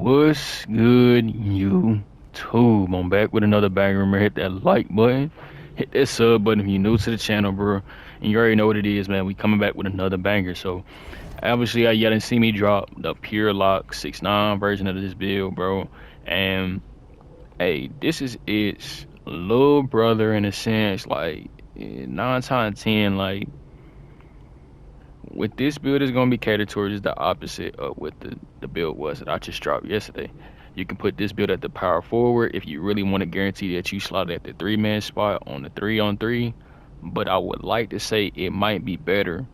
What's good, YouTube? I'm back with another banger. Remember, hit that like button, hit that sub button if you're new to the channel, bro. And you already know what it is, man. We coming back with another banger. So, obviously, y'all didn't see me drop the Pure Lock 6.9 version of this build, bro. And, hey, this is its little brother in a sense. Like, 9 times 10, like, with this build is going to be catered towards the opposite of what the build was that I just dropped yesterday. You can put this build at the power forward if you really want to guarantee that you slot at the 3-man spot on the 3-on-3. But I would like to say it might be better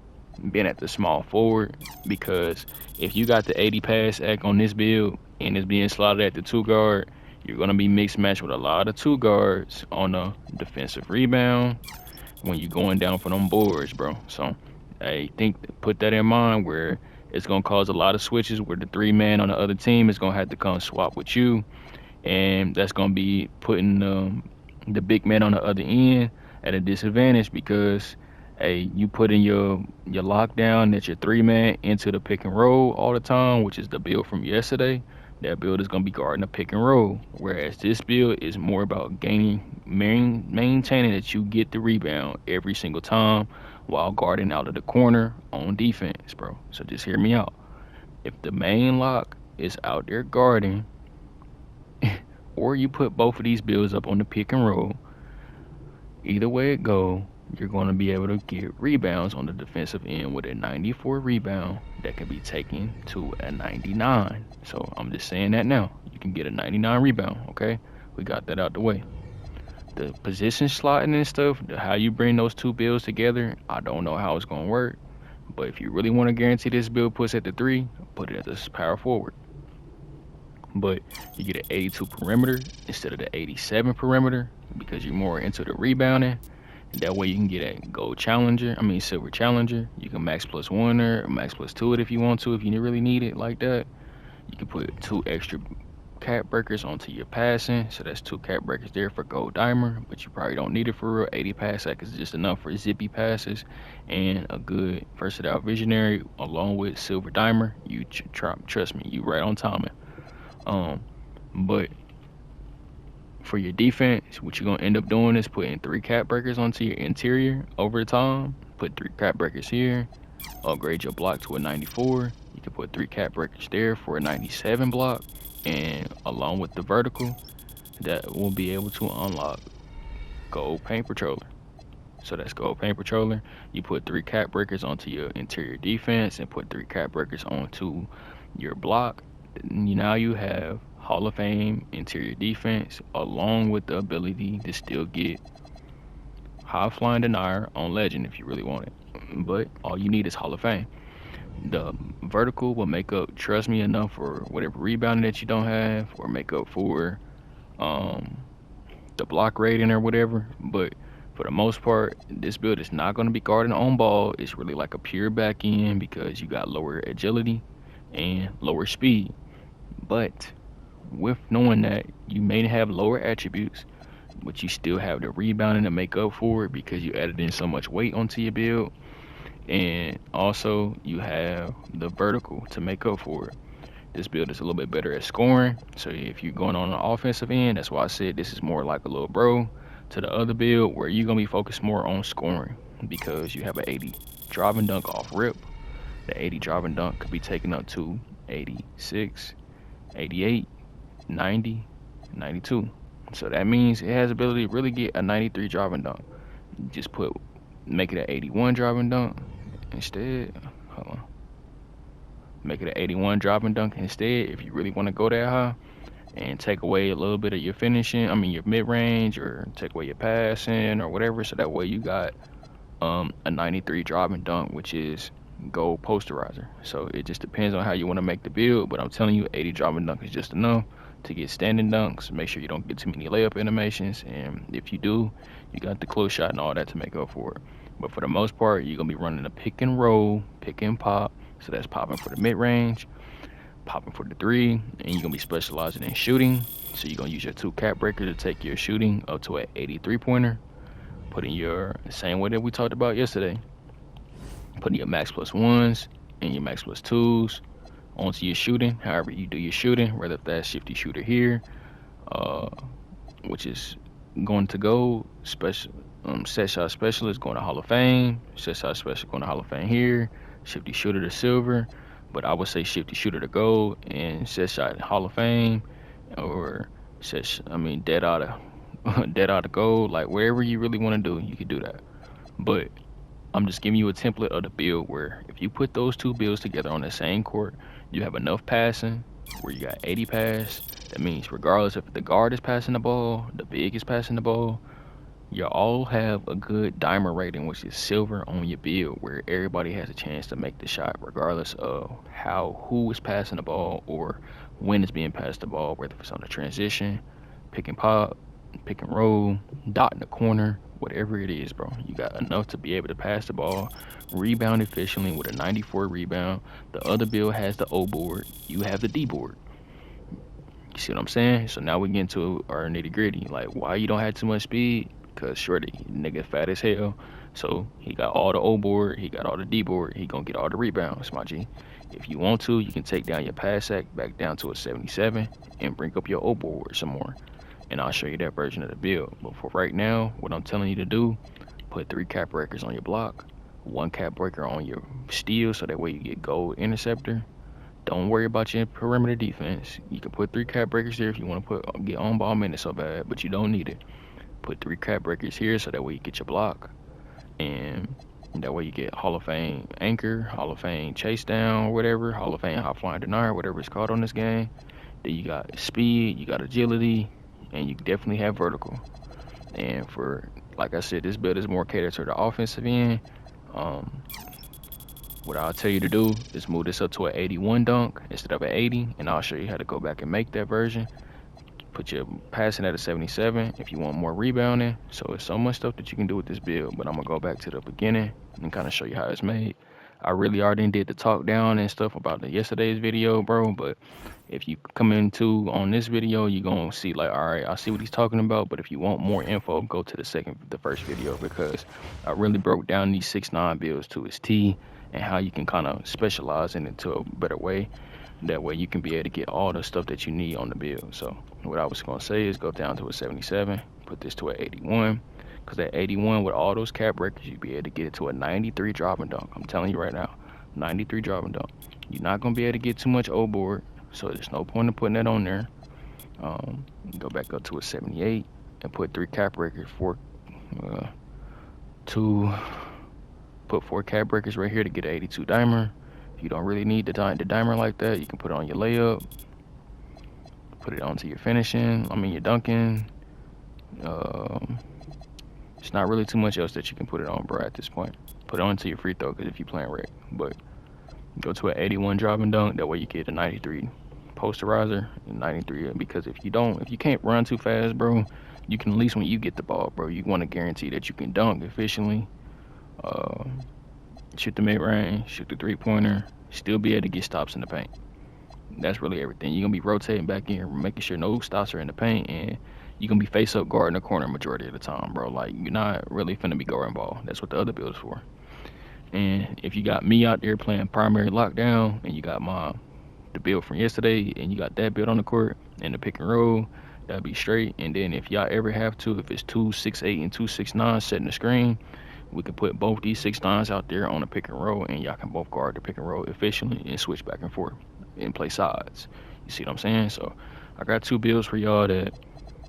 being at the small forward, because if you got the 80 pass act on this build and it's being slotted at the 2 guard, you're going to be mixed matched with a lot of 2 guards on a defensive rebound when you're going down for them boards, bro. So I think put that in mind, where it's gonna cause a lot of switches where the 3-man on the other team is gonna have to come swap with you, and that's gonna be putting the big man on the other end at a disadvantage, because hey, you put in your lockdown that your 3-man into the pick and roll all the time, which is the build from yesterday. That build is gonna be guarding the pick and roll, whereas this build is more about maintaining that you get the rebound every single time while guarding out of the corner on defense, bro. So just hear me out. If the main lock is out there guarding, or you put both of these builds up on the pick and roll, either way it go, you're going to be able to get rebounds on the defensive end with a 94 rebound that can be taken to a 99. So I'm just saying that now. You can get a 99 rebound, okay? We got that out the way. The position slotting and stuff, how you bring those two builds together, I don't know how it's going to work. But if you really want to guarantee this build puts at the 3, put it at this power forward. But you get an 82 perimeter instead of the 87 perimeter, because you're more into the rebounding. That way you can get a silver challenger. You can max +1 or max +2 it if you want to, if you really need it like that. You can put 2 extra cap breakers onto your passing, so that's 2 cap breakers there for gold dimer, but you probably don't need it for real. 80 pass act is just enough for zippy passes and a good versatile visionary along with silver dimer. You trust me, you right on timing. But for your defense, what you're gonna end up doing is putting 3 cap breakers onto your interior over time. Put 3 cap breakers here, upgrade your block to a 94. You can put 3 cap breakers there for a 97 block, and along with the vertical, that will be able to unlock gold paint patroller. So that's gold paint patroller. You put 3 cap breakers onto your interior defense and put 3 cap breakers onto your block. Now you have Hall of Fame interior defense, along with the ability to still get high flying denier on legend if you really want it. But all you need is Hall of Fame. The vertical will make up, trust me, enough for whatever rebounding that you don't have, or make up for the block rating or whatever. But for the most part, this build is not going to be guarding on ball. It's really like a pure back end, because you got lower agility and lower speed. But with knowing that you may have lower attributes, but you still have the rebounding to make up for it, because you added in so much weight onto your build, and also you have the vertical to make up for it. This build is a little bit better at scoring, so if you're going on the offensive end, that's why I said this is more like a little bro to the other build, where you're gonna be focused more on scoring, because you have an 80 drive and dunk off rip. The 80 drive and dunk could be taken up to 86, 88, 90, 92. So that means it has ability to really get a 93 drive and dunk. Just make it an 81 drive and dunk instead. Hold on. Make it an 81 drive and dunk instead if you really want to go that high, and take away a little bit of your finishing, your mid-range, or take away your passing or whatever, so that way you got a 93 drive and dunk, which is gold posterizer. So it just depends on how you want to make the build, but I'm telling you, 80 drive and dunk is just enough to get standing dunks. Make sure you don't get too many layup animations, and if you do, you got the close shot and all that to make up for it. But for the most part, you're gonna be running a pick and roll, pick and pop. So that's popping for the mid-range, popping for the 3, and you're gonna be specializing in shooting. So you're gonna use your 2 cap breaker to take your shooting up to an 83 pointer, putting your same way that we talked about yesterday, putting your max +1s and your max +2s onto your shooting. However you do your shooting, whether that's shifty shooter here, uh, which is going to go special. Set shot specialist going to Hall of Fame. Set shot specialist going to Hall of Fame here. Shifty shooter to silver, but I would say shifty shooter to gold and set shot Hall of Fame, or dead out of dead out of gold. Like wherever you really want to do, you could do that. But I'm just giving you a template of the build where if you put those two builds together on the same court, you have enough passing where you got 80 pass. That means regardless if the guard is passing the ball, the big is passing the ball, you all have a good dimer rating, which is silver on your build, where everybody has a chance to make the shot, regardless of who is passing the ball or when it's being passed the ball, whether it's on the transition, pick and pop, pick and roll, dot in the corner, whatever it is, bro. You got enough to be able to pass the ball, rebound efficiently with a 94 rebound. The other build has the O board, you have the D board. You see what I'm saying? So now we get into our nitty gritty. Like, why you don't have too much speed? Because shorty, nigga fat as hell. So he got all the O board, he got all the D board, he gonna get all the rebounds, my G. If you want to, you can take down your pass sack back down to a 77 and bring up your O board some more. And I'll show you that version of the build. But for right now, what I'm telling you to do, put 3 cap breakers on your block, 1 cap breaker on your steal, so that way you get gold interceptor. Don't worry about your perimeter defense. You can put 3 cap breakers there if you want to get on ball minutes so bad, but you don't need it. Put 3 cap breakers here so that way you get your block, and that way you get Hall of Fame anchor, Hall of Fame chase down, or whatever, Hall of Fame high flying denier, whatever it's called on this game. Then you got speed, you got agility, and you definitely have vertical. And for, like I said, this build is more catered to the offensive end. What I'll tell you to do is move this up to an 81 dunk instead of an 80, and I'll show you how to go back and make that version. Put your passing at a 77 if you want more rebounding. So it's so much stuff that you can do with this build, but I'm gonna go back to the beginning and kind of show you how it's made. I really already did the talk down and stuff about yesterday's video, bro, but if you come into on this video, you're gonna see like, all right, I see what he's talking about, but if you want more info, go to the first video, because I really broke down these 6'9" builds to its T and how you can kind of specialize in it to a better way. That way you can be able to get all the stuff that you need on the build. So what I was gonna say is go down to a 77, put this to an 81, because that 81 with all those cap breakers, you'd be able to get it to a 93 drop and dunk. I'm telling you right now, 93 drop and dunk. You're not gonna be able to get too much O board, so there's no point in putting that on there. Go back up to a 78 and put 3 cap breakers, put 4 cap breakers right here to get an 82 dimer. If you don't really need the dimer like that, you can put it on your layup, put it onto your finishing, your dunking. It's not really too much else that you can put it on, bro, at this point. Put it onto your free throw, because if you playing rec. But go to an 81 drop and dunk, that way you get a 93 posterizer, and 93, because if you can't run too fast, bro, you can, at least when you get the ball, bro, you want to guarantee that you can dunk efficiently, shoot the mid-range, shoot the three-pointer, still be able to get stops in the paint. That's really everything. You're going to be rotating back in, making sure no stops are in the paint, and you're going to be face-up guarding the corner majority of the time, bro. Like, you're not really finna be guarding ball. That's what the other build is for. And if you got me out there playing primary lockdown, and you got the build from yesterday, and you got that build on the court, and the pick and roll, that'll be straight. And then if y'all ever have to, if it's 2 6'8" and 2 6'9" setting the screen, we can put both these 6'9s out there on a pick and roll, and y'all can both guard the pick and roll efficiently and switch back and forth and play sides. You see what I'm saying? So I got 2 builds for y'all that,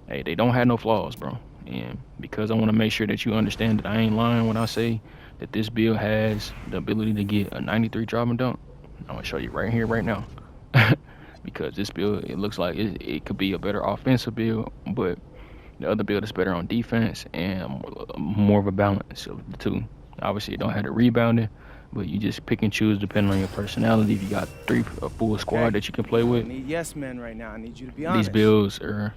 hey, they don't have no flaws, bro. And because I want to make sure that you understand that I ain't lying when I say that this build has the ability to get a 93 drop and dunk, I'm gonna show you right here, right now. Because this build, it looks like it could be a better offensive build, but the other build is better on defense and more of a balance of the two. Obviously, you don't have the rebounding, but you just pick and choose depending on your personality. If you got a full squad that you can play with. I need yes men right now. I need you to be honest. These builds are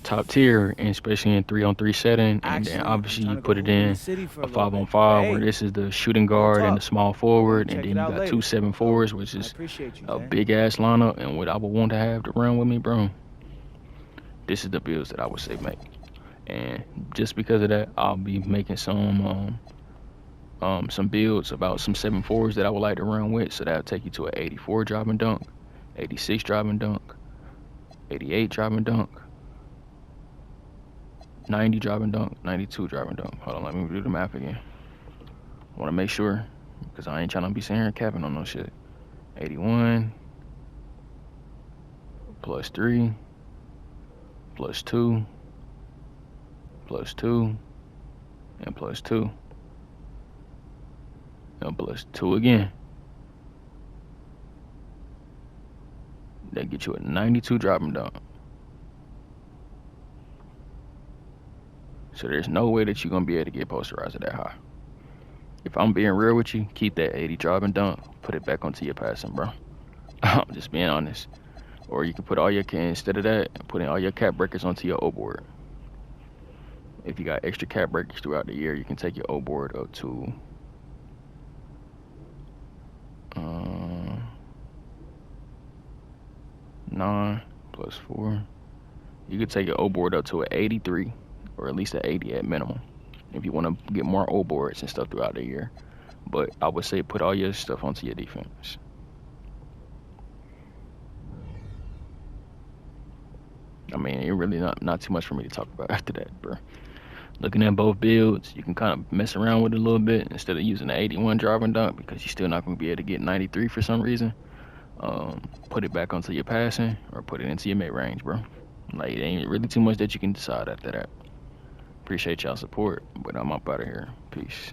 top tier, and especially in 3-on-3 setting. And then obviously you put it in a 5-on-5 where this is the shooting guard and the small forward, and then you got 2 7-4s, which is a big ass lineup. And what I would want to have to run with me, bro, this is the builds that I would say make. And just because of that, I'll be making some builds about some 7-4s that I would like to run with. So that'll take you to an 84 drop and dunk. 86 driving dunk, 88 driving dunk, 90 driving dunk, 92 driving dunk. Hold on, let me do the math again. I want to make sure, because I ain't trying to be sitting here capping on no shit. 81 plus 3 plus 2 plus 2 and plus 2 and plus 2 again. That get you a 92 driving dunk. So there's no way that you're going to be able to get posterizer that high. If I'm being real with you, keep that 80 driving dunk, put it back onto your passing, bro. I'm just being honest. Or you can put all your, instead of that, putting all your cap breakers onto your O board. If you got extra cap breakers throughout the year, you can take your O board up to 9 plus 4. You could take your O board up to an 83, or at least an 80 at minimum, if you want to get more O boards and stuff throughout the year. But I would say put all your stuff onto your defense. I mean, it really not too much for me to talk about after that, bro. Looking at both builds, you can kind of mess around with it a little bit instead of using the 81 driving dunk, because you're still not going to be able to get 93 for some reason. Put it back onto your passing or put it into your mid range, bro. Like, it ain't really too much that you can decide after that. Appreciate y'all support, but I'm up out of here. Peace.